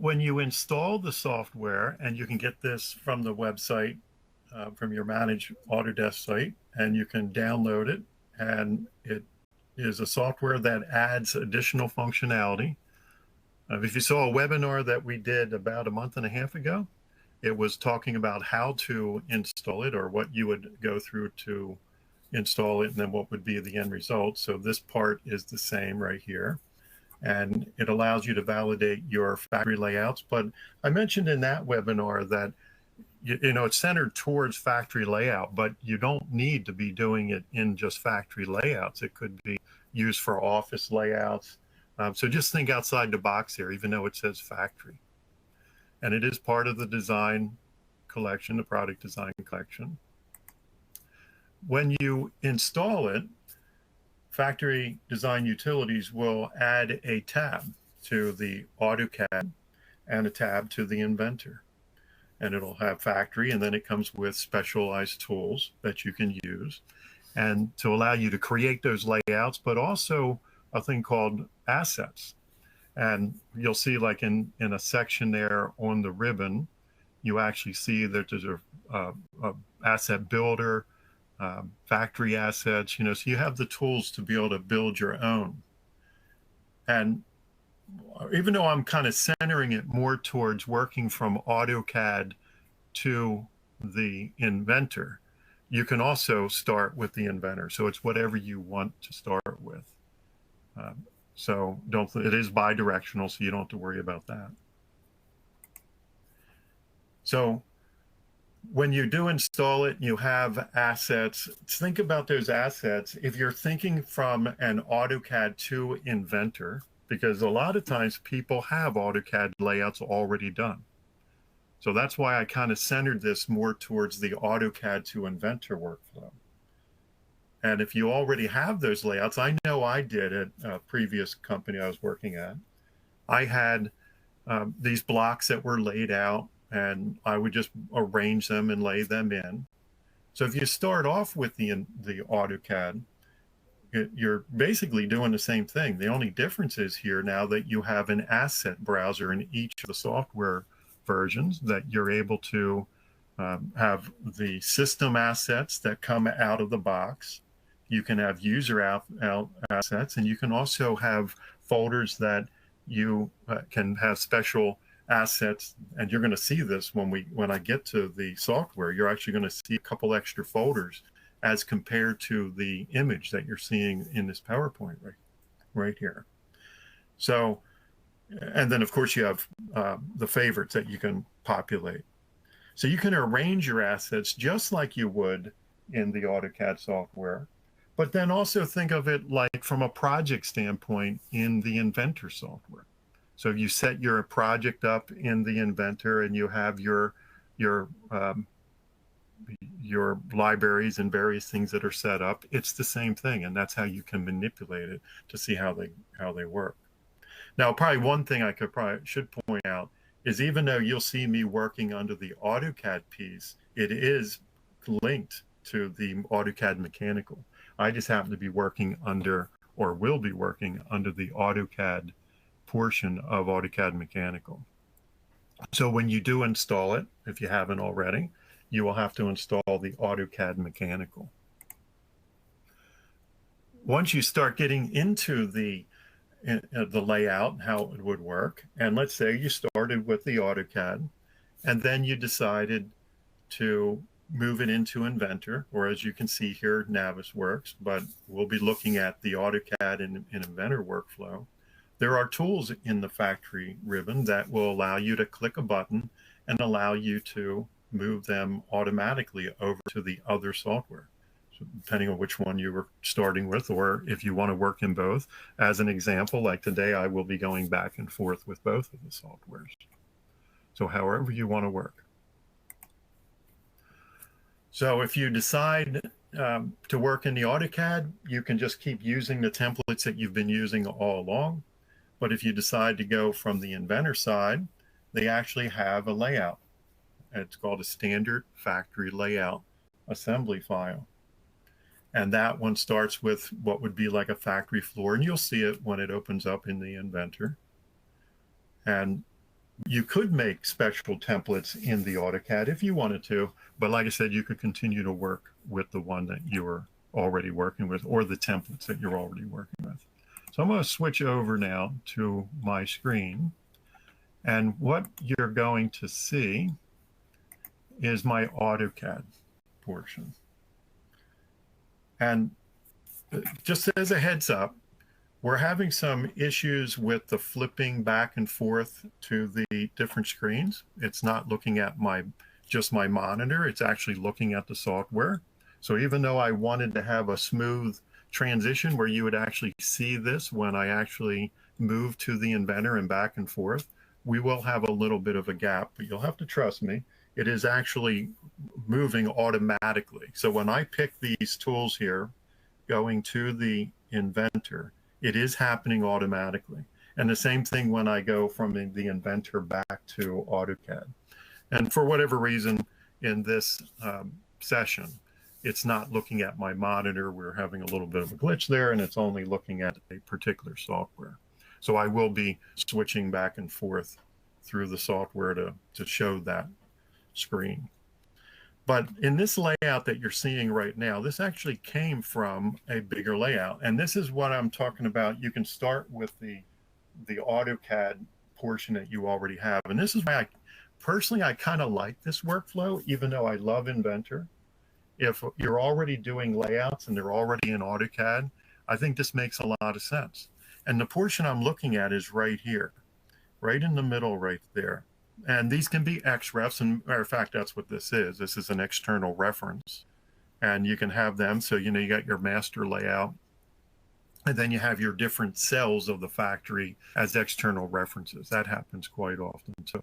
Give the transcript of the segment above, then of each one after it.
when you install the software, and you can get this from the website, from your Manage Autodesk site, and you can download it, and it is a software that adds additional functionality. If you saw a webinar that we did about a month and a half ago, it was talking about how to install it, or what you would go through to install it, and then what would be the end result. So this part is the same right here, and it allows you to validate your factory layouts. But I mentioned in that webinar that it's centered towards factory layout, but you don't need to be doing it in just factory layouts. It could be used for office layouts. So just think outside the box here, even though it says factory. And it is part of the design collection, the product design collection. When you install it, Factory Design Utilities will add a tab to the AutoCAD and a tab to the Inventor. And it'll have factory, and then it comes with specialized tools that you can use, and to allow you to create those layouts, but also a thing called assets. And you'll see, like in a section there on the ribbon, you actually see that there's a asset builder, factory assets, so you have the tools to be able to build your own. And even though I'm kind of centering it more towards working from AutoCAD to the Inventor, you can also start with the Inventor. So it's whatever you want to start with. So it is bi-directional, so you don't have to worry about that. So when you do install it, you have assets. Think about those assets. If you're thinking from an AutoCAD to Inventor, because a lot of times people have AutoCAD layouts already done. So that's why I kind of centered this more towards the AutoCAD to Inventor workflow. And if you already have those layouts, I know I did at a previous company I was working at. I had these blocks that were laid out, and I would just arrange them and lay them in. So if you start off with the AutoCAD, you're basically doing the same thing. The only difference is here now that you have an asset browser in each of the software versions, that you're able to have the system assets that come out of the box. You can have user assets, and you can also have folders that you can have special assets. And you're going to see this when I get to the software. You're actually going to see a couple extra folders as compared to the image that you're seeing in this PowerPoint right here. So, and then of course you have the favorites that you can populate. So you can arrange your assets just like you would in the AutoCAD software, but then also think of it like from a project standpoint in the Inventor software. So if you set your project up in the Inventor and you have your libraries and various things that are set up, it's the same thing, and that's how you can manipulate it to see how they work. Now, probably one thing I should point out is, even though you'll see me working under the AutoCAD piece, it is linked to the AutoCAD Mechanical. I just happen to be working under, or will be working under, the AutoCAD portion of AutoCAD Mechanical. So when you do install it, if you haven't already, you will have to install the AutoCAD Mechanical. Once you start getting into the layout, how it would work, and let's say you started with the AutoCAD, and then you decided to move it into Inventor, or as you can see here, Navisworks, but we'll be looking at the AutoCAD and Inventor workflow. There are tools in the factory ribbon that will allow you to click a button and allow you to move them automatically over to the other software, so depending on which one you were starting with, or if you want to work in both. As an example, like today, I will be going back and forth with both of the softwares. So however you want to work. So if you decide to work in the AutoCAD, you can just keep using the templates that you've been using all along. But if you decide to go from the Inventor side, they actually have a layout. It's called a standard factory layout assembly file. And that one starts with what would be like a factory floor, and you'll see it when it opens up in the Inventor. And You could make special templates in the AutoCAD if you wanted to, but like I said, you could continue to work with the one that you were already working with or the templates that you're already working with. So I'm going to switch over now to my screen, and what you're going to see is my AutoCAD portion. And just as a heads up, we're having some issues with the flipping back and forth to the different screens. It's not looking at just my monitor, it's actually looking at the software. So even though I wanted to have a smooth transition where you would actually see this when I actually move to the inventor and back and forth, we will have a little bit of a gap, but you'll have to trust me. It is actually moving automatically. So when I pick these tools here, going to the inventor, it is happening automatically. And the same thing when I go from the inventor back to AutoCAD. And for whatever reason in this session, it's not looking at my monitor. We're having a little bit of a glitch there, and it's only looking at a particular software. So I will be switching back and forth through the software to show that screen. But in this layout that you're seeing right now, this actually came from a bigger layout. And this is what I'm talking about. You can start with the AutoCAD portion that you already have. And this is why I kind of like this workflow, even though I love Inventor. If you're already doing layouts and they're already in AutoCAD, I think this makes a lot of sense. And the portion I'm looking at is right here, right in the middle right there. And these can be XREFs, and matter of fact, that's what this is. This is an external reference. And you can have them, so you got your master layout, and then you have your different cells of the factory as external references. That happens quite often too.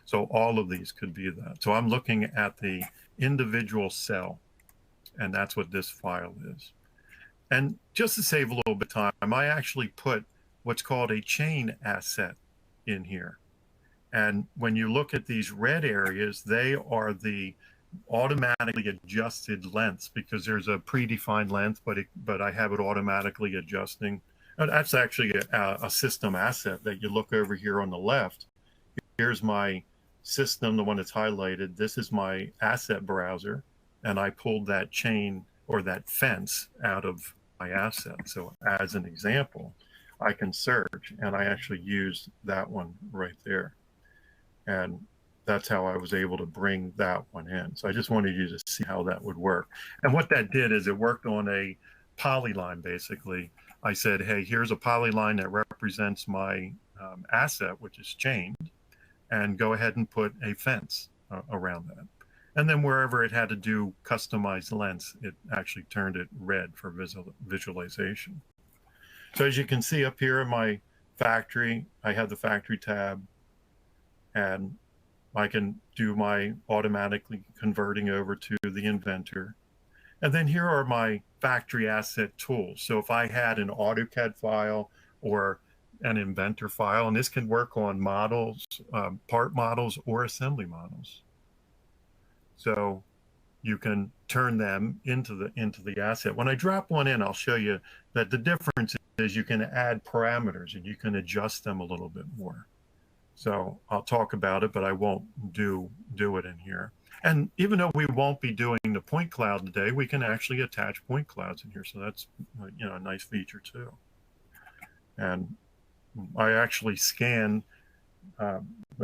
So all of these could be that. So I'm looking at the individual cell, and that's what this file is. And just to save a little bit of time, I actually put what's called a chain asset in here. And when you look at these red areas, they are the automatically adjusted lengths, because there's a predefined length, but I have it automatically adjusting. And that's actually a system asset that you look over here on the left. Here's my system, the one that's highlighted. This is my asset browser, and I pulled that chain or that fence out of my asset. So as an example, I can search, and I actually used that one right there. And that's how I was able to bring that one in. So I just wanted you to see how that would work. And what that did is it worked on a polyline, basically. I said, hey, here's a polyline that represents my asset, which is chained, and go ahead and put a fence around that. And then wherever it had to do customized lengths, it actually turned it red for visualization. So as you can see up here in my factory, I have the factory tab, and I can do my automatically converting over to the inventor. And then here are my factory asset tools. So if I had an AutoCAD file or an inventor file, and this can work on models, part models or assembly models. So you can turn them into the asset. When I drop one in, I'll show you that the difference is you can add parameters and you can adjust them a little bit more. So I'll talk about it, but I won't do it in here. And even though we won't be doing the point cloud today, we can actually attach point clouds in here. So that's a nice feature too. And I actually scan,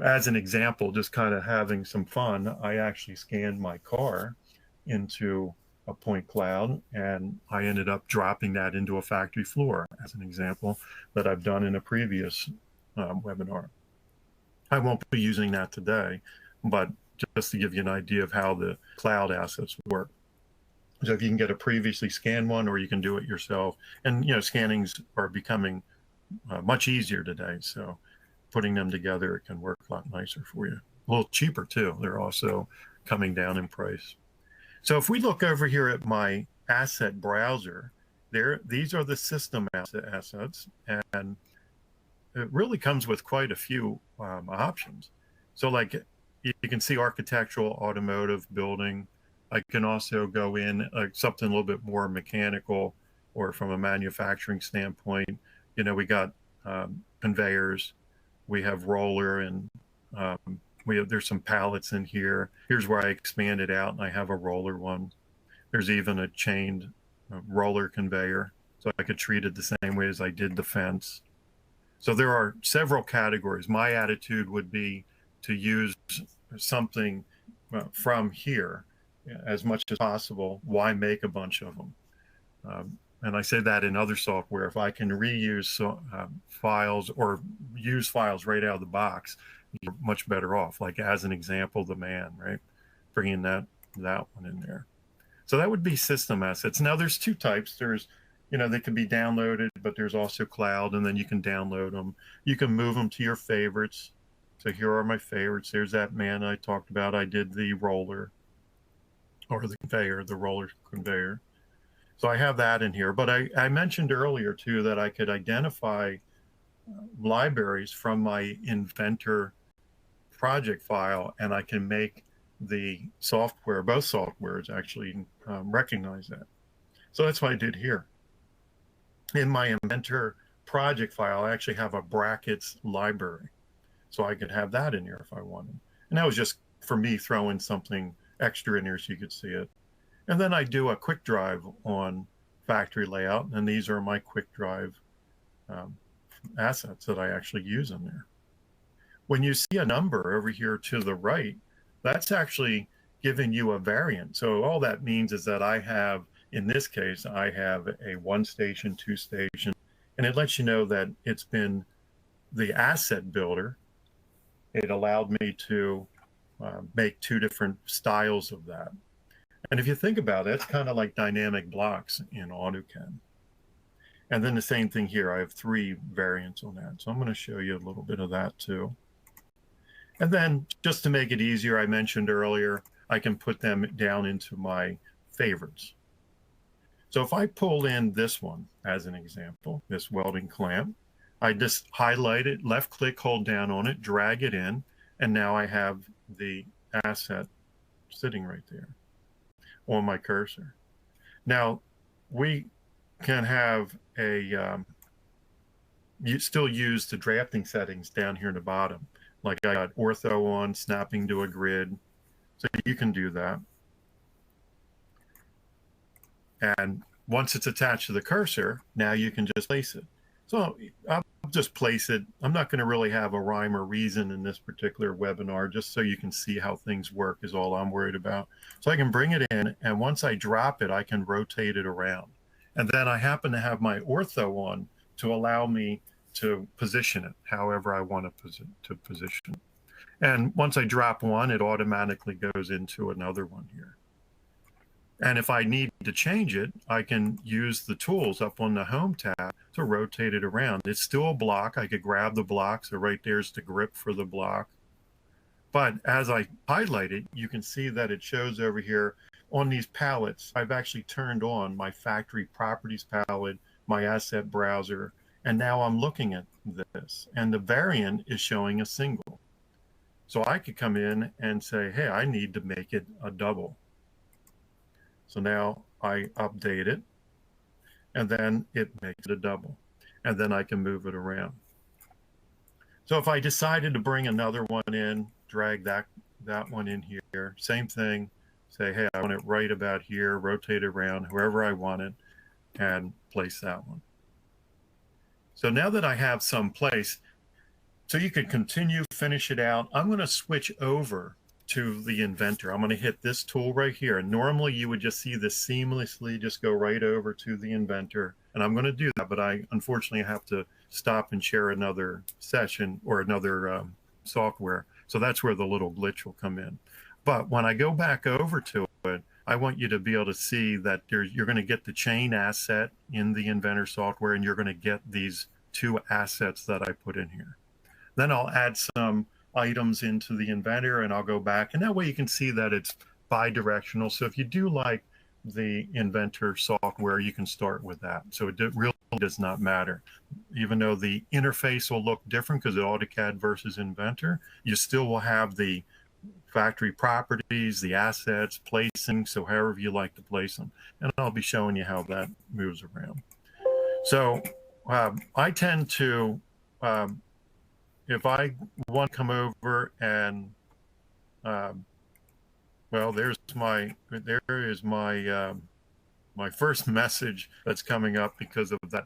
as an example, just kind of having some fun, I actually scanned my car into a point cloud, and I ended up dropping that into a factory floor as an example that I've done in a previous webinar. I won't be using that today, but just to give you an idea of how the cloud assets work. So if you can get a previously scanned one, or you can do it yourself, and scannings are becoming much easier today. So putting them together, it can work a lot nicer for you. A little cheaper too. They're also coming down in price. So if we look over here at my asset browser, these are the system assets, and it really comes with quite a few options. So like you can see architectural, automotive, building. I can also go in something a little bit more mechanical, or from a manufacturing standpoint. We got conveyors, we have roller, and there's some pallets in here. Here's where I expand it out and I have a roller one. There's even a chained roller conveyor, so I could treat it the same way as I did the fence. So there are several categories. My attitude would be to use something from here as much as possible. Why make a bunch of them? And I say that in other software, if I can reuse files or use files right out of the box, you're much better off. Like as an example, the man, right? Bringing that one in there. So that would be system assets. Now there's two types. There's, they can be downloaded, but there's also cloud, and then you can download them. You can move them to your favorites. So here are my favorites. There's that man I talked about. I did the roller or the conveyor, the roller conveyor. So I have that in here. But I mentioned earlier too that I could identify libraries from my inventor project file, and I can make the software, both softwares actually recognize that. So that's what I did here. In my inventor project file, I actually have a brackets library. So I could have that in here if I wanted. And that was just for me throwing something extra in here so you could see it. And then I do a quick drive on factory layout, and these are my quick drive assets that I actually use in there. When you see a number over here to the right, that's actually giving you a variant. So all that means is that I have, in this case, I have a 1 station, 2 station, and it lets you know that it's been the asset builder. It allowed me to make 2 different styles of that. And if you think about it, it's kind of like dynamic blocks in AutoCAD. And then the same thing here. I have 3 variants on that. So I'm going to show you a little bit of that too. And then just to make it easier, I mentioned earlier, I can put them down into my favorites. So if I pull in this one as an example, this welding clamp, I just highlight it, left click, hold down on it, drag it in, and now I have the asset sitting right there on my cursor. Now we can have you still use the drafting settings down here in the bottom. Like I got ortho on, snapping to a grid. So you can do that. And once it's attached to the cursor, now you can just place it. So I'll just place it. I'm not going to really have a rhyme or reason in this particular webinar, just so you can see how things work is all I'm worried about. So I can bring it in, and once I drop it, I can rotate it around. And then I happen to have my ortho on to allow me to position it however I want to position it. And once I drop one, it automatically goes into another one here. And if I need to change it, I can use the tools up on the Home tab to rotate it around. It's still a block. I could grab the block. So right there's the grip for the block. But as I highlight it, you can see that it shows over here on these palettes. I've actually turned on my factory properties palette, my asset browser, and now I'm looking at this. And the variant is showing a single. So I could come in and say, hey, I need to make it a double. So now I update it, and then it makes it a double. And then I can move it around. So if I decided to bring another one in, drag that one in here, same thing, say, hey, I want it right about here, rotate it around, wherever I want it, and place that one. So now that I have some place, so you could continue, finish it out, I'm going to switch over to the inventor. I'm going to hit this tool right here. And normally you would just see this seamlessly just go right over to the inventor. And I'm going to do that, but I unfortunately have to stop and share another session or another software. So that's where the little glitch will come in. But when I go back over to it, I want you to be able to see that you're going to get the chain asset in the inventor software, and you're going to get these 2 assets that I put in here. Then I'll add some items into the inventor, and I'll go back, and that way you can see that it's bi-directional. So if you do like the inventor software, you can start with that. So it really does not matter. Even though the interface will look different because of AutoCAD versus inventor, you still will have the factory properties, the assets, placing, so however you like to place them. And I'll be showing you how that moves around. So I tend to if I want to come over and, well, there is my first message that's coming up because of that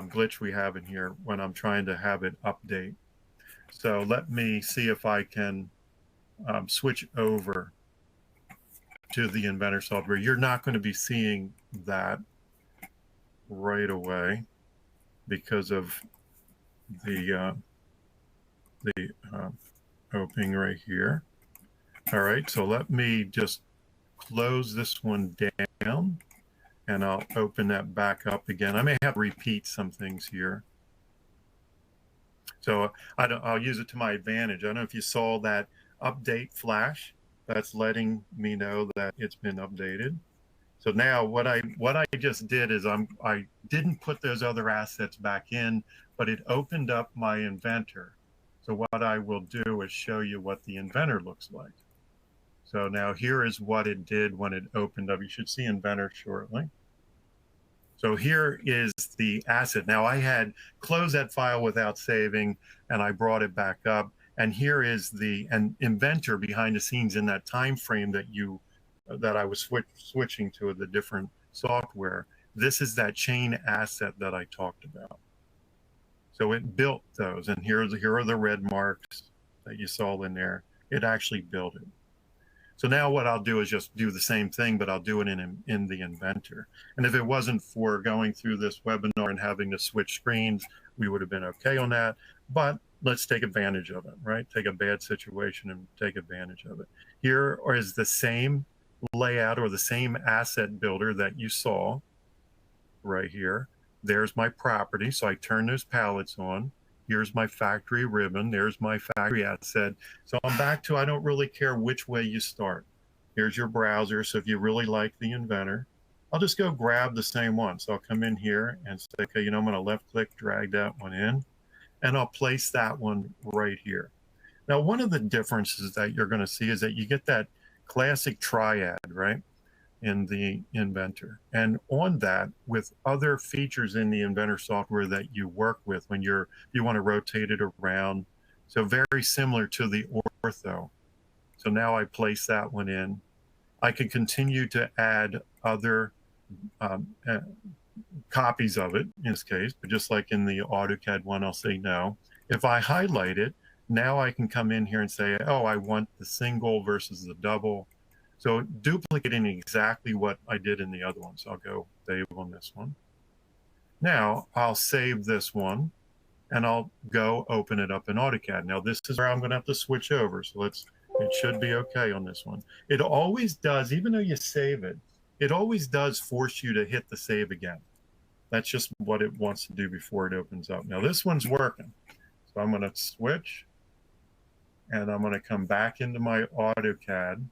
glitch we have in here when I'm trying to have it update. So let me see if I can switch over to the Inventor software. You're not going to be seeing that right away because of the opening right here. All right, so let me just close this one down, and I'll open that back up again. I may have to repeat some things here. So I'll use it to my advantage. I don't know if you saw that update flash. That's letting me know that it's been updated. So now what I just did is I didn't put those other assets back in, but it opened up my Inventor. So what I will do is show you what the Inventor looks like. So now here is what it did when it opened up. You should see Inventor shortly. So here is the asset. Now I had closed that file without saving, and I brought it back up. And here is an Inventor behind the scenes in that time frame that I was switching to the different software. This is that chain asset that I talked about. So it built those, and here are the red marks that you saw in there. It actually built it. So now what I'll do is just do the same thing, but I'll do it in the Inventor. And if it wasn't for going through this webinar and having to switch screens, we would have been okay on that. But let's take advantage of it, right? Take a bad situation and take advantage of it. Here is the same layout or the same asset builder that you saw right here. There's my property. So I turn those palettes on. Here's my factory ribbon. There's my factory asset. So I'm back to, I don't really care which way you start. Here's your browser. So if you really like the Inventor, I'll just go grab the same one. So I'll come in here and say, okay, I'm going to left click, drag that one in, and I'll place that one right here. Now, one of the differences that you're going to see is that you get that classic triad, right, in the Inventor. And on that, with other features in the Inventor software that you work with when you want to rotate it around. So very similar to the ortho. So now I place that one in. I can continue to add other copies of it in this case, but just like in the AutoCAD one, I'll say no. If I highlight it, now I can come in here and say, oh, I want the single versus the double. So duplicating exactly what I did in the other one. So I'll go save on this one. Now I'll save this one and I'll go open it up in AutoCAD. Now this is where I'm going to have to switch over. So it should be okay on this one. It always does, even though you save it, it always does force you to hit the save again. That's just what it wants to do before it opens up. Now this one's working. So I'm going to switch and I'm going to come back into my AutoCAD.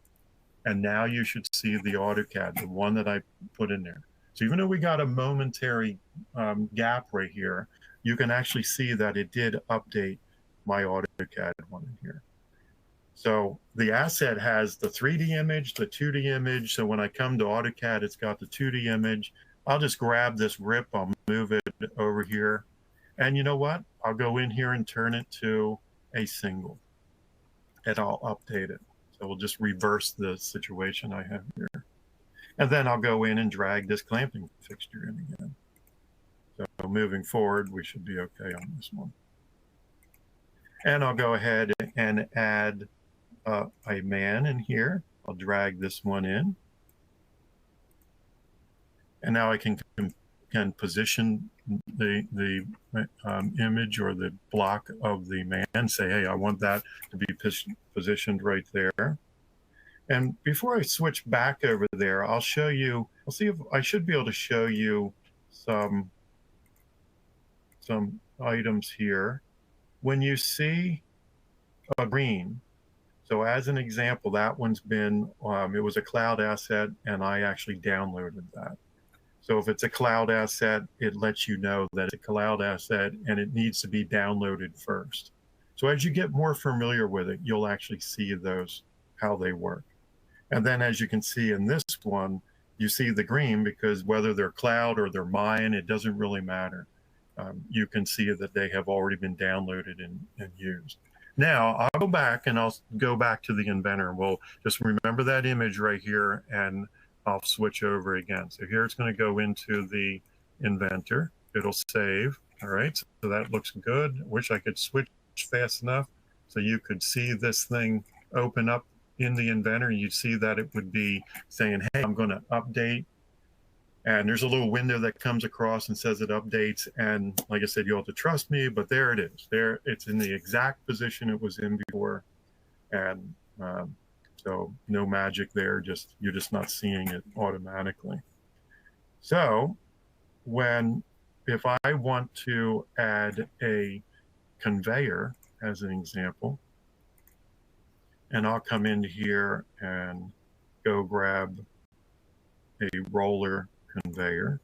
And now you should see the AutoCAD, the one that I put in there. So even though we got a momentary gap right here, you can actually see that it did update my AutoCAD one in here. So the asset has the 3D image, the 2D image. So when I come to AutoCAD, it's got the 2D image. I'll just grab this rip, I'll move it over here. And you know what? I'll go in here and turn it to a single, and I'll update it. So we'll just reverse the situation I have here. And then I'll go in and drag this clamping fixture in again. So moving forward, we should be okay on this one. And I'll go ahead and add a man in here. I'll drag this one in. And now I can position the image or the block of the man, say, hey, I want that to be positioned right there. And before I switch back over there, I'll show you, I'll see if I should be able to show you some items here. When you see a green, so as an example, that one's been, it was a cloud asset and I actually downloaded that. So if it's a cloud asset, it lets you know that it's a cloud asset and it needs to be downloaded first. So as you get more familiar with it, you'll actually see those, how they work. And then as you can see in this one, you see the green because whether they're cloud or they're mine, it doesn't really matter. you can see that they have already been downloaded and used. Now I'll go back and I'll go back to the inventor. We'll just remember that image right here, and I'll switch over again. So here it's going to go into the inventor. It'll save. All right, so that looks good. Wish I could switch fast enough so you could see this thing open up in the inventor. You'd see that it would be saying, hey, I'm going to update. And there's a little window that comes across and says it updates. And like I said, you have to trust me, but there it is. There, it's in the exact position it was in before. And so no magic there, just you're just not seeing it automatically. So if I want to add a conveyor as an example, and I'll come into here and go grab a roller conveyor.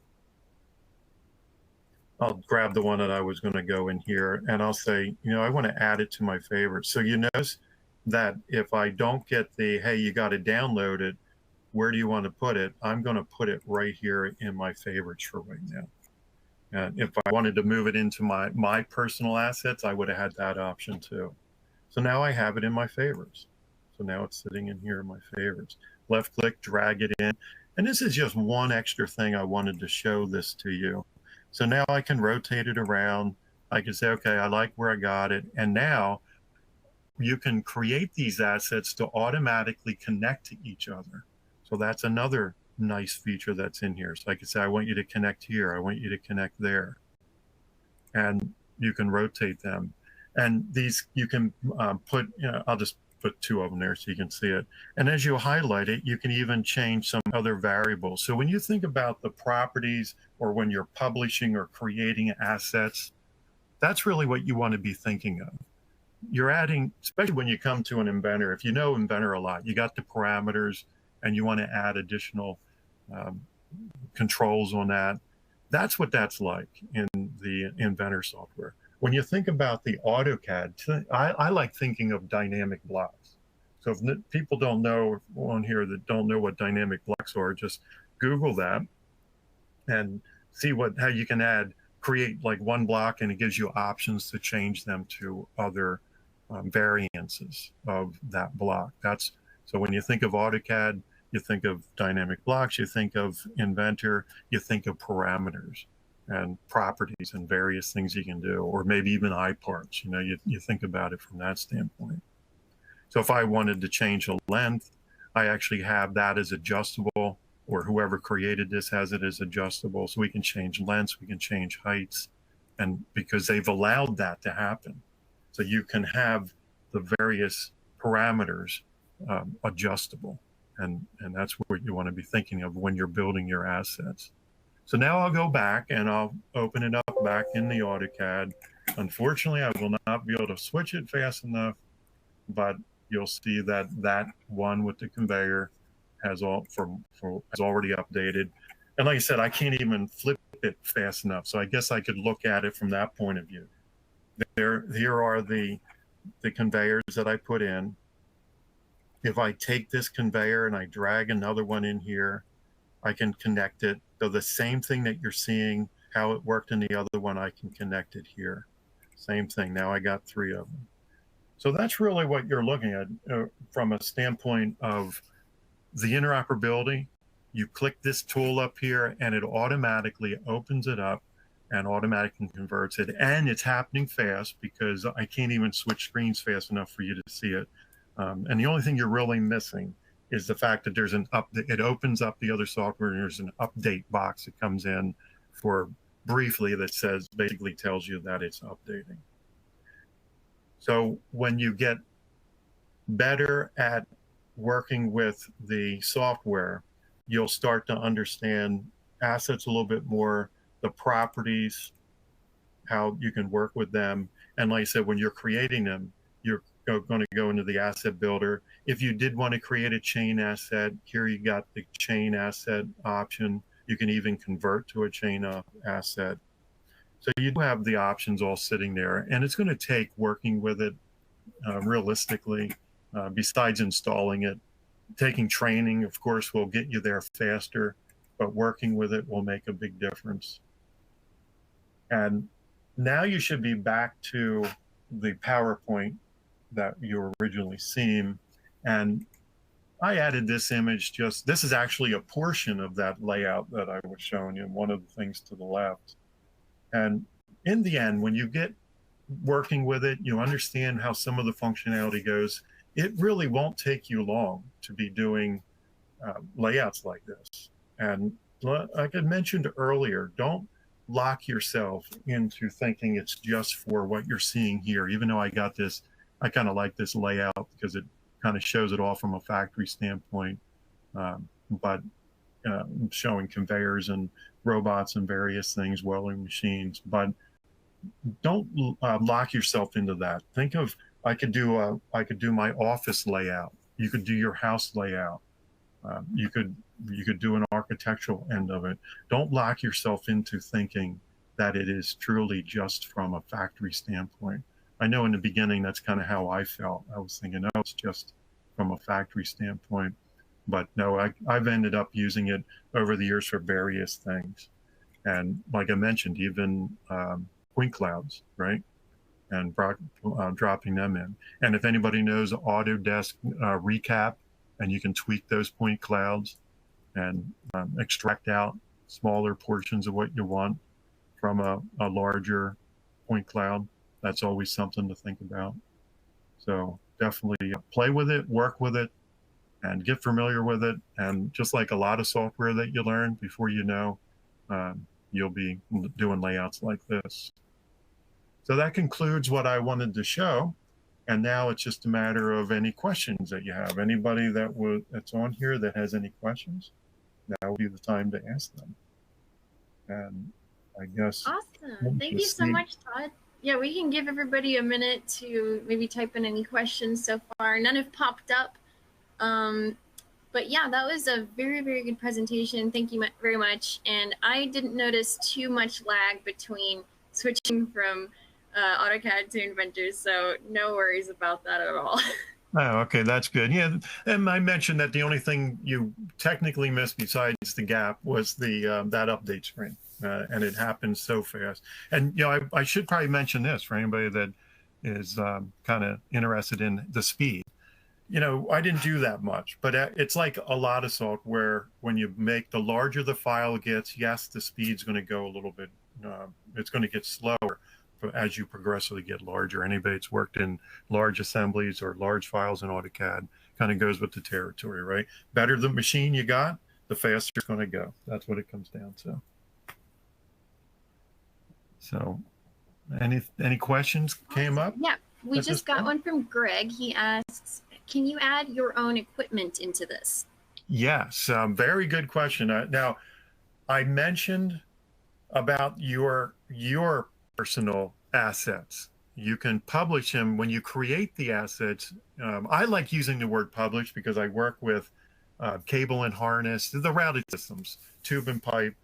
I'll grab the one that I was going to go in here, and I'll say, I want to add it to my favorites. So you notice that if I don't get the, hey, you got to download it, where do you want to put it? I'm going to put it right here in my favorites for right now. And if I wanted to move it into my personal assets, I would have had that option too. So now I have it in my favorites. So now it's sitting in here in my favorites. Left click, drag it in. And this is just one extra thing I wanted to show this to you. So now I can rotate it around. I can say, okay, I like where I got it. And now you can create these assets to automatically connect to each other. So that's another nice feature that's in here. So I can say, I want you to connect here. I want you to connect there. And you can rotate them. And these you can put, I'll just put two of them there so you can see it. And as you highlight it, you can even change some other variables. So when you think about the properties, or when you're publishing or creating assets, that's really what you want to be thinking of. You're adding, especially when you come to an inventor, if you know inventor a lot, you got the parameters and you want to add additional controls on that. That's what that's like in the inventor software. When you think about the AutoCAD, I like thinking of dynamic blocks. So if people don't know on here that don't know what dynamic blocks are, just Google that and see how you can create like one block, and it gives you options to change them to other variances of that block. So when you think of AutoCAD, you think of dynamic blocks, you think of inventor, you think of parameters and properties and various things you can do, or maybe even iParts. You think about it from that standpoint. So if I wanted to change the length, I actually have that as adjustable, or whoever created this has it as adjustable. So we can change lengths, we can change heights, and because they've allowed that to happen. So you can have the various parameters adjustable. And that's what you want to be thinking of when you're building your assets. So now I'll go back and I'll open it up back in the AutoCAD. Unfortunately, I will not be able to switch it fast enough, but you'll see that one with the conveyor has already updated. And like I said, I can't even flip it fast enough. So I guess I could look at it from that point of view. Here are the conveyors that I put in. If I take this conveyor and I drag another one in here, I can connect it. So the same thing that you're seeing, how it worked in the other one, I can connect it here. Same thing. Now I got three of them. So that's really what you're looking at from a standpoint of the interoperability. You click this tool up here and it automatically opens it up and automatically converts it. And it's happening fast because I can't even switch screens fast enough for you to see it. And the only thing you're really missing is the fact that there's it opens up the other software and there's an update box that comes in for briefly that basically tells you that it's updating. So when you get better at working with the software, you'll start to understand assets a little bit more, the properties, how you can work with them. And like I said, when you're creating them, you're going to go into the asset builder. If you did want to create a chain asset, here you got the chain asset option. You can even convert to a chain asset. So you do have the options all sitting there, and it's going to take working with it realistically, besides installing it. Taking training, of course, will get you there faster, but working with it will make a big difference. And now you should be back to the PowerPoint that you were originally seeing. And I added this image, this is actually a portion of that layout that I was showing you, one of the things to the left. And in the end, when you get working with it, you understand how some of the functionality goes, it really won't take you long to be doing layouts like this. And like I mentioned earlier, don't lock yourself into thinking it's just for what you're seeing here. Even though I kind of like this layout because it kind of shows it all from a factory standpoint, but showing conveyors and robots and various things, welding machines. But don't lock yourself into that. Think of, I could do my office layout. You could do your house layout. You could do an architectural end of it. Don't lock yourself into thinking that it is truly just from a factory standpoint. I know in the beginning that's kind of how I felt. I was thinking, oh, it's just from a factory standpoint. But no, I've ended up using it over the years for various things. And like I mentioned, even point clouds, right? And dropping them in. And if anybody knows Autodesk Recap, and you can tweak those point clouds and extract out smaller portions of what you want from a larger point cloud, that's always something to think about. So definitely play with it, work with it, and get familiar with it. And just like a lot of software that you learn, before you know, you'll be doing layouts like this. So that concludes what I wanted to show. And now it's just a matter of any questions that you have. Anybody that's on here that has any questions, now would be the time to ask them. And I guess. Awesome. Thank you so much, Todd. Yeah, we can give everybody a minute to maybe type in any questions so far. None have popped up. But yeah, that was a very, very good presentation. Thank you very much. And I didn't notice too much lag between switching from AutoCAD to Inventor, so no worries about that at all. Oh, okay, that's good. Yeah, and I mentioned that the only thing you technically missed besides the gap was the that update screen, and it happened so fast. And you know, I should probably mention this for anybody that is kind of interested in the speed. You know, I didn't do that much, but it's like a lot of software. When you make, the larger the file gets, yes, the speed's going to go a little bit. It's going to get slower as you progressively get larger. Anybody that's worked in large assemblies or large files in AutoCAD kind of goes with the territory, right? Better the machine you got, the faster it's going to go. That's what it comes down to. So any questions came up? Yeah, we just got one from Greg. He asks, can you add your own equipment into this? Yes, very good question. Now, I mentioned about your personal assets. You can publish them when you create the assets. I like using the word publish because I work with cable and harness, the routing systems, tube and pipe.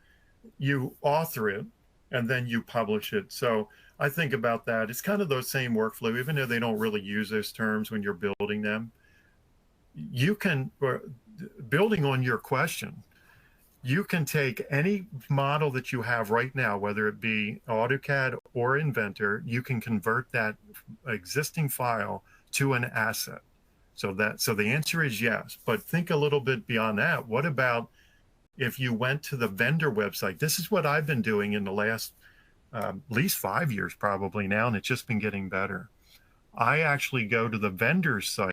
You author it and then you publish it. So I think about that. It's kind of the same workflow, even though they don't really use those terms when you're building them. You can, building on your question, you can take any model that you have right now, whether it be AutoCAD or Inventor, you can convert that existing file to an asset. So the answer is yes, but think a little bit beyond that. What about if you went to the vendor website? This is what I've been doing in the last at least 5 years probably now, and it's just been getting better. I actually go to the vendor's site.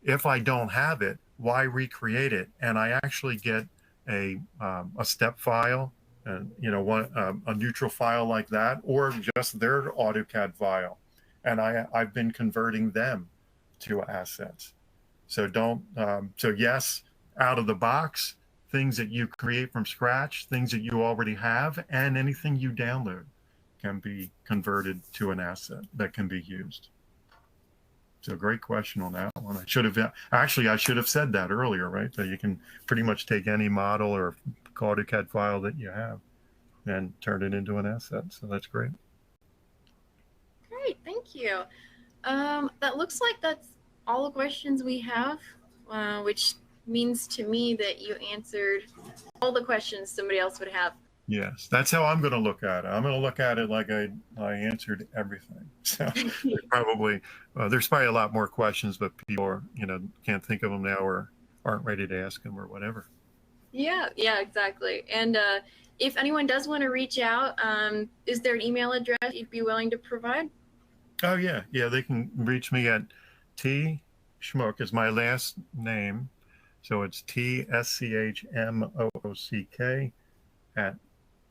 If I don't have it, why recreate it? And I actually get a step file, and a neutral file like that, or just their AutoCAD file, and I've been converting them to assets. So yes, out of the box, things that you create from scratch, things that you already have, and anything you download can be converted to an asset that can be used. So great question on that one. I should have said that earlier, right? So you can pretty much take any model or AutoCAD file that you have and turn it into an asset. So that's great. Great, thank you. That looks like that's all the questions we have, which means to me that you answered all the questions somebody else would have. Yes, that's how I'm going to look at it. I'm going to look at it like I answered everything. So probably there's probably a lot more questions, but people are, can't think of them now or aren't ready to ask them or whatever. Yeah, exactly. And if anyone does want to reach out, is there an email address you'd be willing to provide? Oh yeah, they can reach me at T Schmook is my last name, so it's TSCHMOOCK at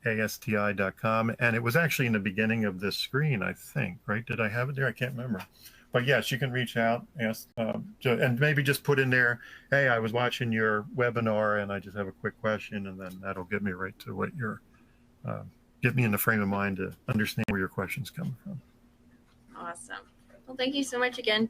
ASTI.com. And it was actually in the beginning of this screen, I think, right? Did I have it there? I can't remember. But yes, you can reach out, ask, and maybe just put in there, hey, I was watching your webinar and I just have a quick question, and then that'll get me right to what you're, get me in the frame of mind to understand where your question's coming from. Awesome. Well, thank you so much again,